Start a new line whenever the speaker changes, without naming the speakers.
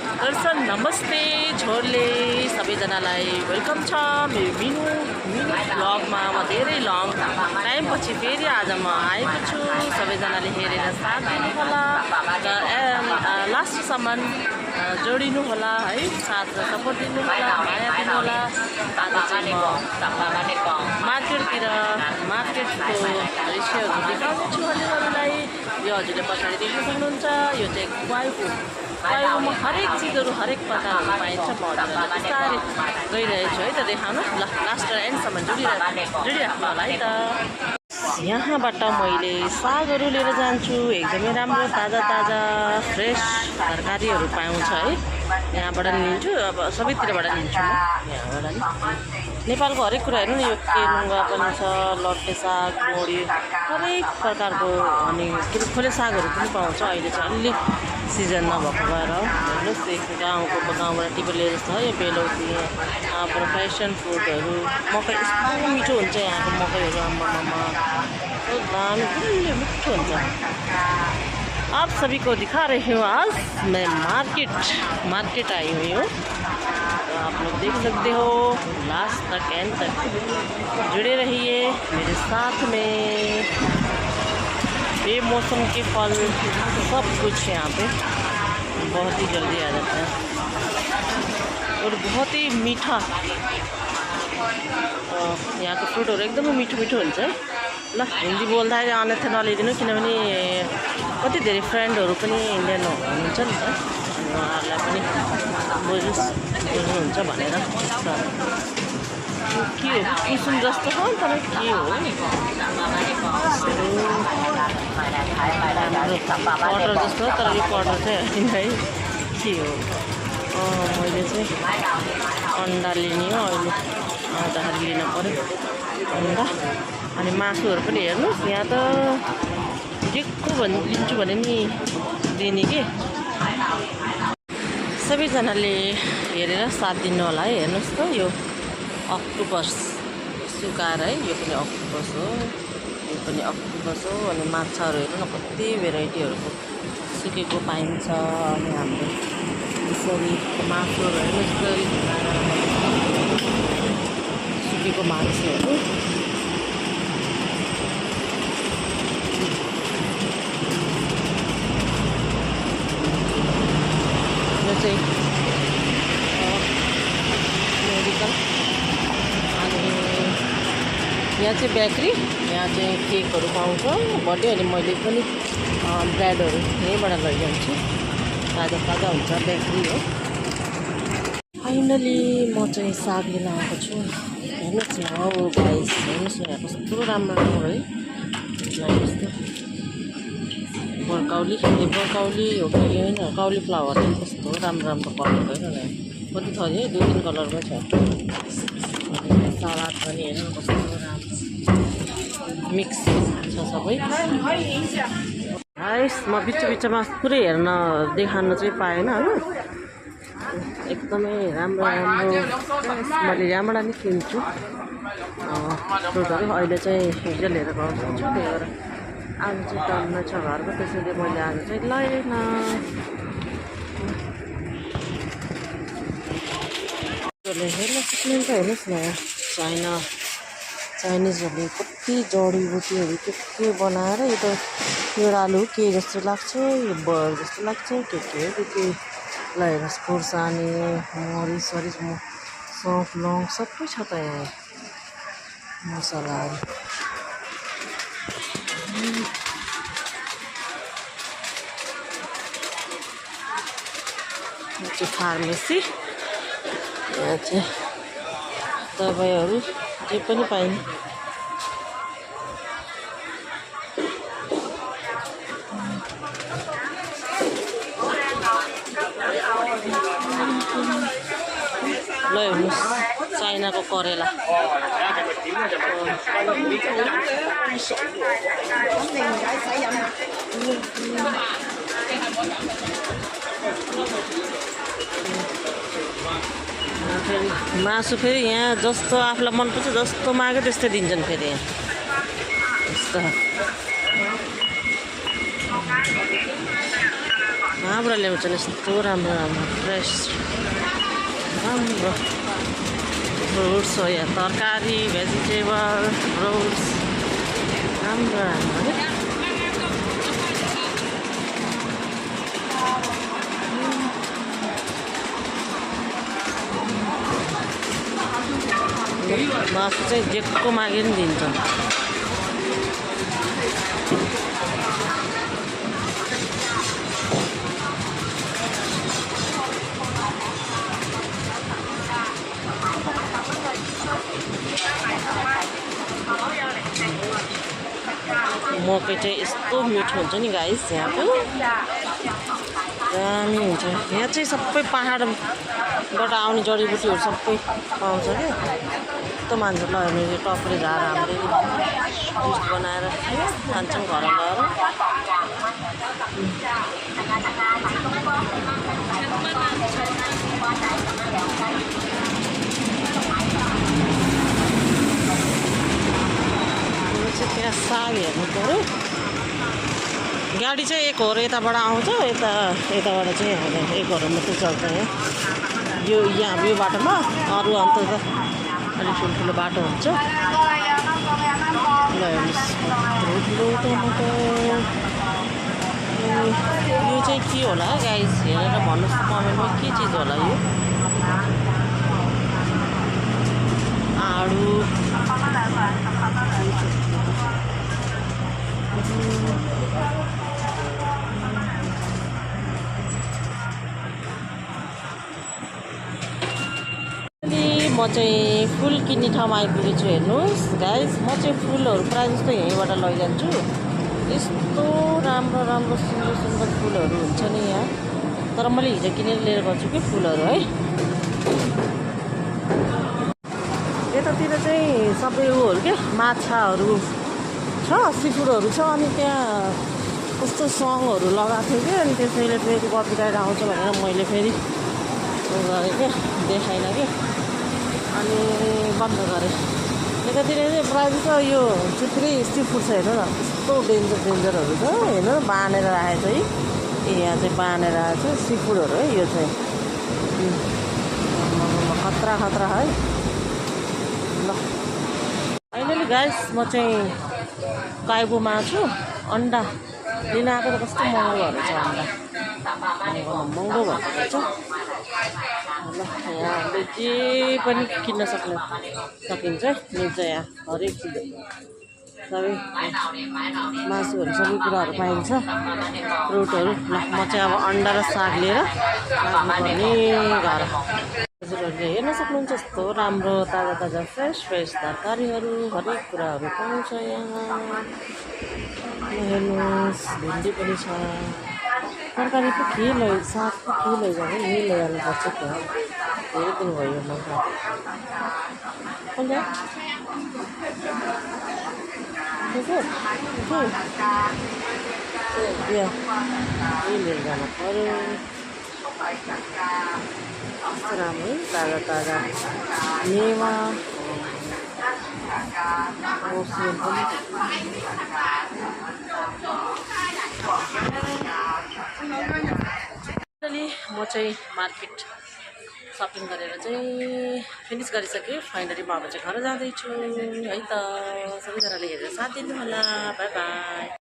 दर्शन नमस्ते झोरले सबैजनालाई वेलकम छ मेरो मिनु ब्लगमा। म धेरै लङ टाइमपछि फेरि आज म आएको छु। सबैजनाले हेरेर साथ दिनु होला र लास्टसम्म जोडिनु होला है, साथ र सपोर्ट दिनु होला, माया दिनु होला। आज चाहिँ म मार्केटको दृश्यहरू देखाउने छु हजुरहरूलाई। यो हजुरले पछाडि देख्न सक्नुहुन्छ, यो चाहिँ वायुमा हरेक चिजहरू हरेक प्रकारहरू पाइन्छ। म हजुरहरूलाई बिस्तारै गइरहेछु है त देखाउनु। ल लास्ट र एन्डसम्म जोडिराख्नु होला है त। यहाँबाट मैले सागहरू लिएर जान्छु। एकदमै राम्रो ताजा ताजा फ्रेस तरकारीहरू पाउँछ है। यहाँबाट लिन्छु, अब सबैतिरबाट लिन्छु म। यहाँबाट नि नेपालको हरेक कुरा हेर्नु नि, यो केरुङ्गा पनि छ, लट्टे साग, बोडी, हरेक प्रकारको अनि खोले सागहरू पनि पाउँछ। अहिले चाहिँ अलि सिजन नभएको भएर हेर्नुहोस्, एक गाउँबाट टिपेर लिएर जस्तो है। यो बेलौती, यहाँबाट फेसन फ्रुटहरू, मकै यस्तो मिठो हुन्छ यहाँको मकैहरू। आम्मामा दामी गुलियो मिठो हुन्छ। आप सभी को दिखा रही हूँ आज मैं मार्केट आई हुई हूँ। तो आप लोग देख सकते हो, लास्ट तक एंड तक जुड़े रहिए मेरे साथ में। बेमौसम के फल सब कुछ यहाँ पे बहुत ही जल्दी आ जाता है और बहुत ही मीठा। यहाँ को फ्रुटहरू एकदमै मिठो मिठो हुन्छ है। ल हिन्दी बोल्दाखेरि अन्यथा नलिदिनु, किनभने कति धेरै फ्रेन्डहरू पनि इन्डियन हुनुहुन्छ नि त, उहाँहरूलाई पनि बुझ्नुहुन्छ भनेर। के हो कुसुम जस्तो हो तर के हो कटर जस्तो, तर यो कटर चाहिँ होइन है, के हो। मैले चाहिँ अन्डा लिने हो अहिले, आउँदाखेरि लिन पऱ्यो अन्डा। अनि मासुहरू पनि हेर्नुहोस्, यहाँ त जेको लिन्छु भने नि दिने कि। सबैजनाले हेरेर साथ दिनु होला है। हेर्नुहोस् त, यो अक्टोपस सुकाएर है, यो पनि अक्टोपस हो, यो पनि अक्टोपस हो। अनि माछाहरू हेर्नु न, कति भेराइटीहरूको सुकेको पाइन्छ। अनि हाम्रो यसरी मासुहरू हेर्नुहोस्, सुकेको मासुहरू। यो चाहिँ मेडिकल। अनि यहाँ चाहिँ बेकरी, यहाँ चाहिँ केकहरू पाउँछ बर्थडे। अनि मैले पनि ब्रेडहरू यहीँबाट लैजान्छु, ताजा ताजा हुन्छ, बेकरी हो। फाइनली म चाहिँ साग लिन आएको छु। हेर्नुहोस् न हो गाइस, हेर्नुहोस् न कस्तो राम्रो राम्रो है। हेर्नुहोस् त बर्काउली हो कि होइन, काउली फ्लावर कस्तो राम्रो राम्रो कलरको हेर्नु न, कति थरी है, 2-3 कलरको छ। सलाद पनि हेर्नु कस्तो राम्रो मिक्स छ सबै। हाइस म बिचमा पुरै हेर्न देखाउन चाहिँ पाएन होइन। एकदमै राम्रो मैले यहाँबाट नि किन्छु फ्रुटहरू। अहिले चाहिँ हिजो लिएर गउँछु, त्यही भएर आज चाहिँ टन्न छ घरको, त्यसैले मैले आज चाहिँ लगेन। हेर्न सक्नुहुन्छ, हेर्नुहोस् न चाइनिजहरूले कति जडीबुटीहरू के बनाएर, यो त केरालु के जस्तो लाग्छ, यो बर जस्तो लाग्छ, के ल हेर्नुहोस्, खुर्सानी, मरिच सौँफ लौङ सबै छ त यहाँ मसलाहरू। यो चाहिँ फार्मेसी, यहाँ चाहिँ दबाईहरू जे पनि पाइने। ल हेर्नुहोस्, चाइनाको करेला। मासु फेरि यहाँ जस्तो आफूलाई मनपर्छ जस्तो माग्यो त्यस्तै दिन्छन् फेरि यहाँ यस्तो। कहाँबाट ल्याउँछन् यस्तो राम्रो राम्रो फ्रेस राम्रो फ्रुट्स हो या तरकारी भेजिटेबल फ्रुट्स राम्रो राम्रो है मासु चाहिँ जेको मागे पनि दिन्छ मकै चाहिँ यस्तो मिठो हुन्छ नि गाइस यहाँको दामी हुन्छ यहाँ चाहिँ सबै पाहाडबाट आउने जडीबुटीहरू सबै पाउँछ क्या यस्तो मान्छ ल हेर्नु टक्रे झार हामीले जुस बनाएर खान्छौँ घरमा गएर त्यहाँ साग हेर्नु पऱ्यो गाडी चाहिँ एक होर यताबाट आउँछ यताबाट चाहिँ आउँदैन एक होर मात्रै चल्छ यहाँ यो बाटोमा अरू अन्त त अलिक ठुल्ठुलो बाटो हुन्छ ल हेर्नुहोस् ठुलो टमाटर यो चाहिँ के होला गाइस हेरेर भन्नुहोस् त कमेन्टमा के चिज होला यो आलु म चाहिँ फुल किन्ने ठाउँमा आइपुगेको छु हेर्नुहोस् गाइस म चाहिँ फुलहरू प्रायः जस्तो यहीँबाट लैजान्छु यस्तो राम्रो राम्रो सुन्दर सुन्दर फुलहरू हुन्छ नि यहाँ तर मैले हिजो किनेर लिएर गएको छु कि फुलहरू है यतातिर चाहिँ सबै उयोहरू के माछाहरू छ सीफुडहरू छ अनि त्यहाँ कस्तो सङहरू लगाएको थियो कि अनि त्यसैले फेरि कपिराइट आउँछ भनेर मैले फेरि गरेँ क्या देखाइनँ कि अनि बन्द गरेँ यतातिर चाहिँ प्रायः जस्तो यो थुप्रै सीफुड छ हेर्नु न यस्तो डेन्जरहरू छ हेर्नु न बाँधेर राखेको छ है यहाँ चाहिँ बाँधेर राखेको छ सीफुडहरू है यो चाहिँ खतरा खतरा है ल अहिले गाइस म चाहिँ काइबोमा छु अन्डा लिन आएको त कस्तो महँगोहरू छ अन्डा महँगो भएको छ ल यहाँ हामीले जे पनि किन्न सकिन्छ मिल्छ यहाँ हरेक चिज सबै मासुहरू सबै कुराहरू पाइन्छ फ्रुटहरू ल म चाहिँ अब अन्डा र साग लिएर लाग्नुपर्ने घर हजुरहरूले हेर्न सक्नुहुन्छ यस्तो राम्रो ताजा ताजा फ्रेस तरकारीहरू हरेक कुराहरू पाउँछ यहाँ हेर्नुहोस् भिन्डी पनि छ तरकारी पो के साग पो के लैजाने यही लैजानुपर्छ त्यहाँ धेरै दिन भयो म यही लिएर जानु पऱ्यो कस्तो राम्रो ताजा ताजा मेवा मसरुम पनि म चाहिँ मार्केट सपिङ गरेर चाहिँ फिनिस गरिसकेँ फाइनली म अब चाहिँ घर जाँदैछु है त सबैजनाले हेरेर साथ दिनु होला बाई बाई।